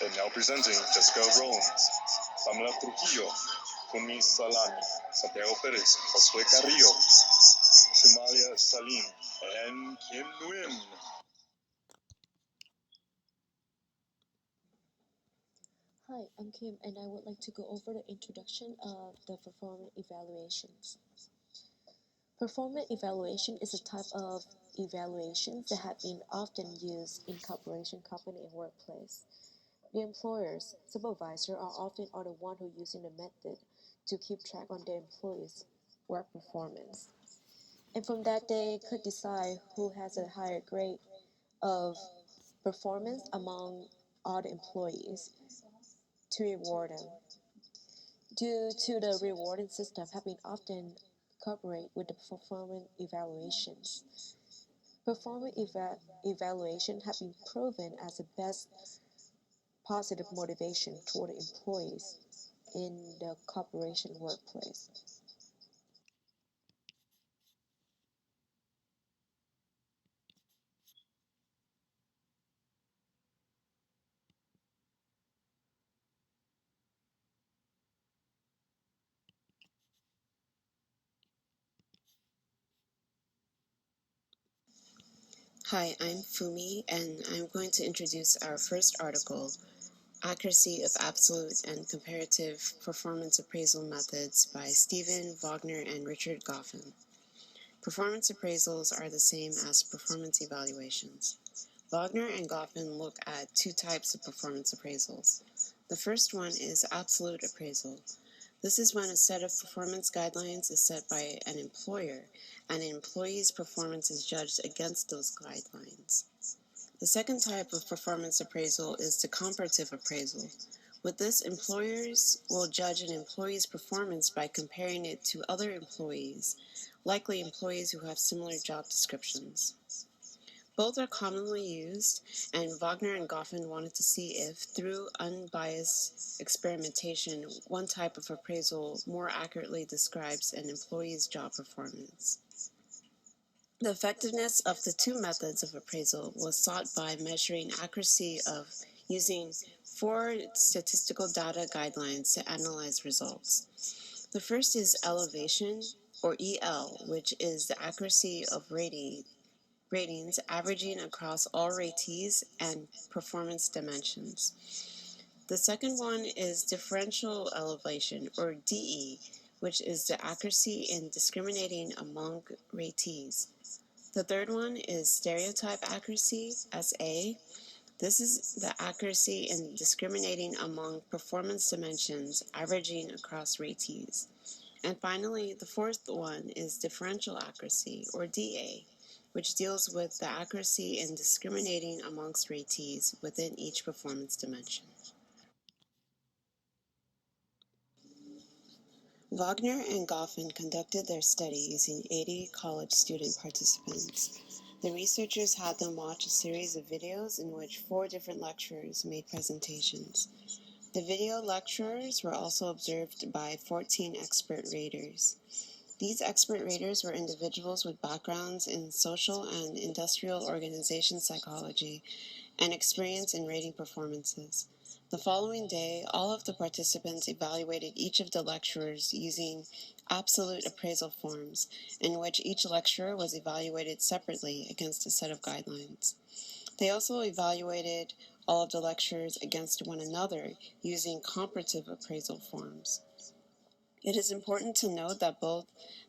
And now presenting Jessica Rollins, Pamela Trujillo, Kumi Salami, Santiago Perez, Josue Carrillo, Shumalia Salim, and Kim Nguyen. Hi, I'm Kim, and I would like to go over the introduction of the performance evaluations. Performance evaluation is a type of evaluations that have been often used in corporation, company, and workplace. The employers, supervisor are often the one who using the method to keep track on their employees' work performance. And from that they could decide who has a higher grade of performance among all the employees to reward them. Due to the rewarding system having often incorporated with the performance evaluations. Evaluation have been proven as the best positive motivation toward the employees in the corporation workplace. Hi, I'm Fumi, and I'm going to introduce our first article, Accuracy of Absolute and Comparative Performance Appraisal Methods by Stephen Wagner and Richard Goffin. Performance appraisals are the same as performance evaluations. Wagner and Goffin look at two types of performance appraisals. The first one is absolute appraisal. This is when a set of performance guidelines is set by an employer and an employee's performance is judged against those guidelines. The second type of performance appraisal is the comparative appraisal. With this, employers will judge an employee's performance by comparing it to other employees, likely employees who have similar job descriptions. Both are commonly used, and Wagner and Goffin wanted to see if, through unbiased experimentation, one type of appraisal more accurately describes an employee's job performance. The effectiveness of the two methods of appraisal was sought by measuring accuracy of using 4 statistical data guidelines to analyze results. The first is elevation, or EL, which is the accuracy of ratings averaging across all ratees and performance dimensions. The second one is differential elevation, or DE, which is the accuracy in discriminating among ratees. The third one is stereotype accuracy, SA. This is the accuracy in discriminating among performance dimensions averaging across ratees. And finally, the fourth one is differential accuracy, or DA, which deals with the accuracy in discriminating amongst ratees within each performance dimension. Wagner and Goffin conducted their study using 80 college student participants. The researchers had them watch a series of videos in which 4 different lecturers made presentations. The video lecturers were also observed by 14 expert raters. These expert raters were individuals with backgrounds in social and industrial organization psychology and experience in rating performances. The following day, all of the participants evaluated each of the lecturers using absolute appraisal forms, in which each lecturer was evaluated separately against a set of guidelines. They also evaluated all of the lecturers against one another using comparative appraisal forms. It is important to note that both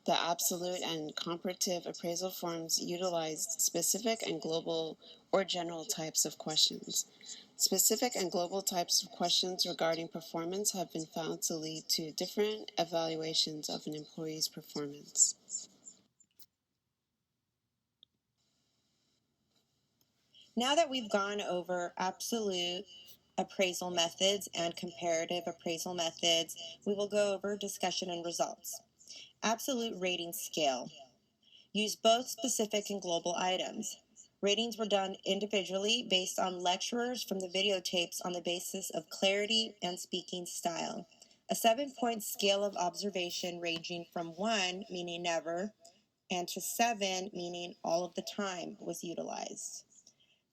the absolute and comparative appraisal forms utilized specific and global or general types of questions. Specific and global types of questions regarding performance have been found to lead to different evaluations of an employee's performance. Now that we've gone over absolute appraisal methods and comparative appraisal methods, we will go over discussion and results. Absolute rating scale. Use both specific and global items. Ratings were done individually based on lecturers from the videotapes on the basis of clarity and speaking style. A 7-point scale of observation ranging from 1, meaning never, and to 7, meaning all of the time, was utilized.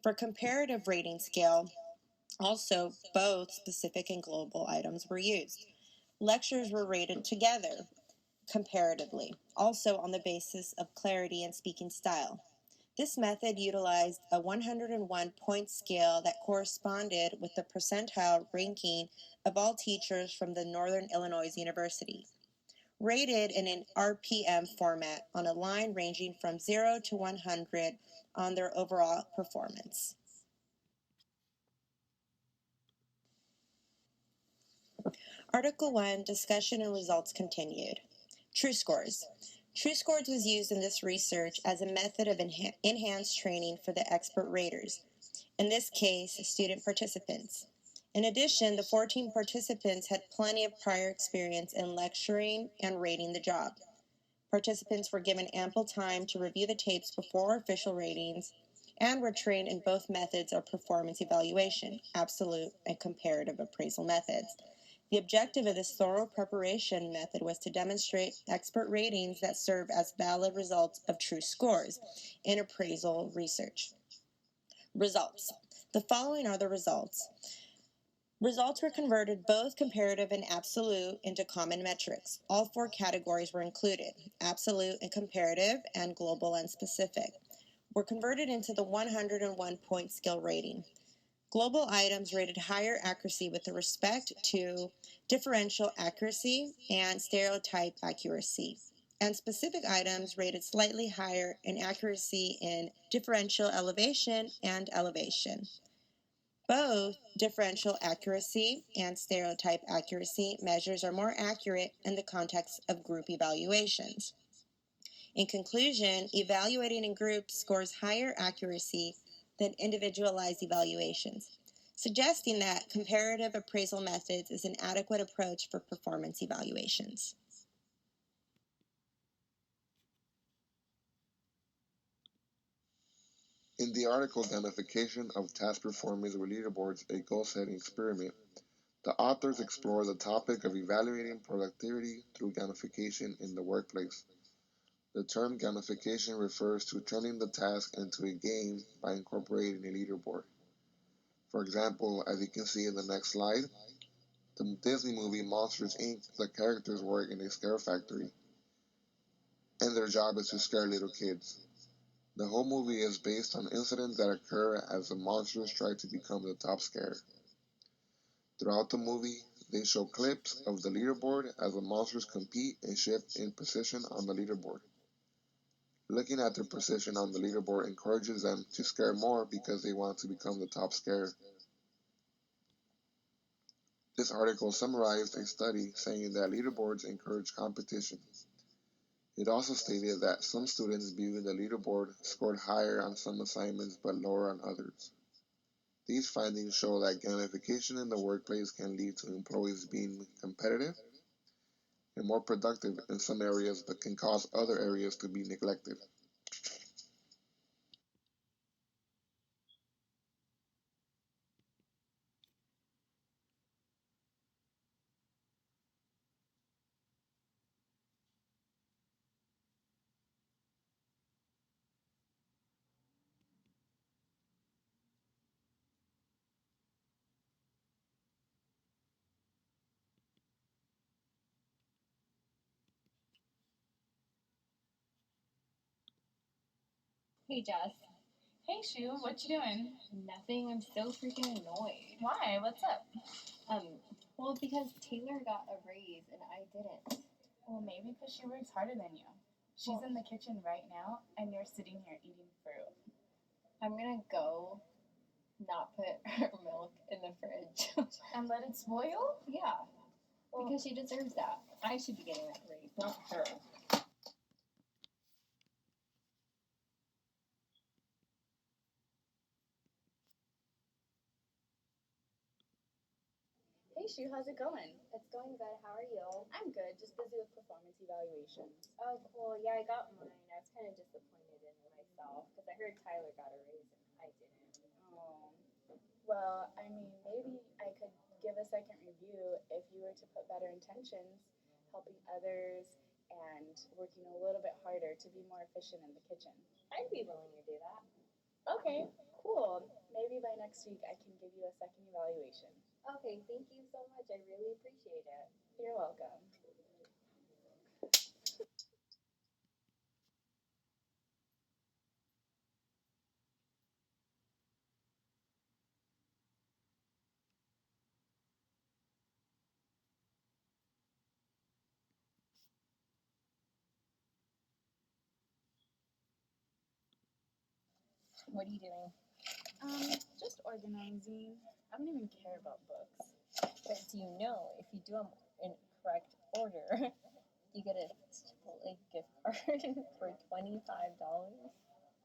For comparative rating scale, Also, both specific and global items were used. Lectures were rated together, comparatively, also on the basis of clarity and speaking style. This method utilized a 101-point scale that corresponded with the percentile ranking of all teachers from the Northern Illinois University, rated in an RPM format on a line ranging from 0 to 100 on their overall performance. Article 1, Discussion and Results Continued. True Scores. True Scores was used in this research as a method of enhanced training for the expert raters, in this case, student participants. In addition, the 14 participants had plenty of prior experience in lecturing and rating the job. Participants were given ample time to review the tapes before official ratings and were trained in both methods of performance evaluation, absolute and comparative appraisal methods. The objective of this thorough preparation method was to demonstrate expert ratings that serve as valid results of true scores in appraisal research. Results. The following are the results. Results were converted both comparative and absolute into common metrics. All 4 categories were included, absolute and comparative, and global and specific, were converted into the 101-point skill rating. Global items rated higher accuracy with respect to differential accuracy and stereotype accuracy, and specific items rated slightly higher in accuracy in differential elevation and elevation. Both differential accuracy and stereotype accuracy measures are more accurate in the context of group evaluations. In conclusion, evaluating in groups scores higher accuracy than individualized evaluations, suggesting that comparative appraisal methods is an adequate approach for performance evaluations. In the article Gamification of Task Performance with Leaderboards, a Goal-Setting Experiment, the authors explore the topic of evaluating productivity through gamification in the workplace. The term gamification refers to turning the task into a game by incorporating a leaderboard. For example, as you can see in the next slide, the Disney movie Monsters, Inc., the characters work in a scare factory, and their job is to scare little kids. The whole movie is based on incidents that occur as the monsters try to become the top scare. Throughout the movie, they show clips of the leaderboard as the monsters compete and shift in position on the leaderboard. Looking at their position on the leaderboard encourages them to scare more because they want to become the top scare. This article summarized a study saying that leaderboards encourage competition. It also stated that some students viewing the leaderboard scored higher on some assignments but lower on others. These findings show that gamification in the workplace can lead to employees being competitive and more productive in some areas but can cause other areas to be neglected. Hey, Jess. Hey, Shu, what you doing? Nothing. I'm so freaking annoyed. Why? What's up? Well, because Taylor got a raise and I didn't. Well, maybe because she works harder than you. She's in the kitchen right now, and you're sitting here eating fruit. I'm gonna go not put her milk in the fridge. And let it spoil? Yeah. Well, Because she deserves that. I should be getting that raise, not her. hey, Shu, how's it going? It's going good. How are you? I'm good, just busy with performance evaluations. Oh, cool. Yeah, I got mine. I was kind of disappointed in myself because I heard Tyler got a raise and I didn't. Oh. Well, I mean, maybe I could give a second review if you were to put better intentions, helping others, and working a little bit harder to be more efficient in the kitchen. I'd be willing to do that. Okay, cool. Maybe maybe by next week I can give you a second evaluation. Okay, thank you so much. I really appreciate it. You're welcome. What are you doing? Just organizing. I don't even care about books. But do you know if you do them in correct order, you get a Chipotle gift card for $25?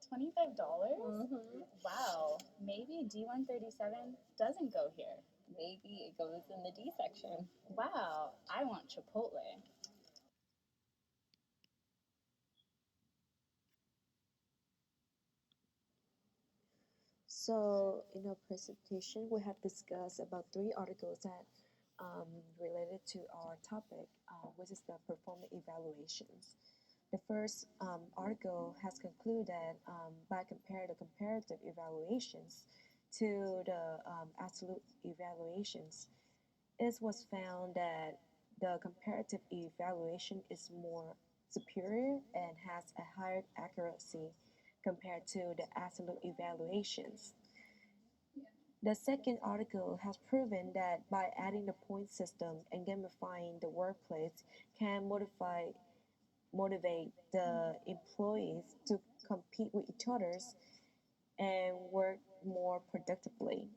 $25? Mm-hmm. Wow. Maybe D137 doesn't go here. Maybe it goes in the D section. Wow. I want Chipotle. So in our presentation, we have discussed about 3 articles that related to our topic, which is the performance evaluations. The first article has concluded by comparing the comparative evaluations to the absolute evaluations, it was found that the comparative evaluation is more superior and has a higher accuracy compared to the absolute evaluations. The second article has proven that by adding the point system and gamifying the workplace can motivate the employees to compete with each others and work more productively.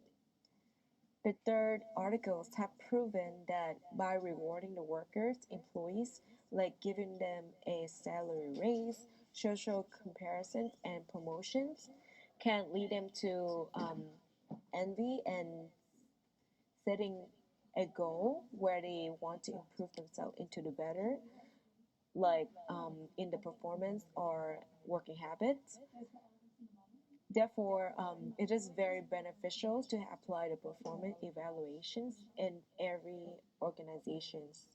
The third articles have proven that by rewarding the workers, employees, like giving them a salary raise, social comparisons, and promotions, can lead them to envy and setting a goal where they want to improve themselves into the better, like in the performance or working habits. Therefore, it is very beneficial to apply the performance evaluations in every organizations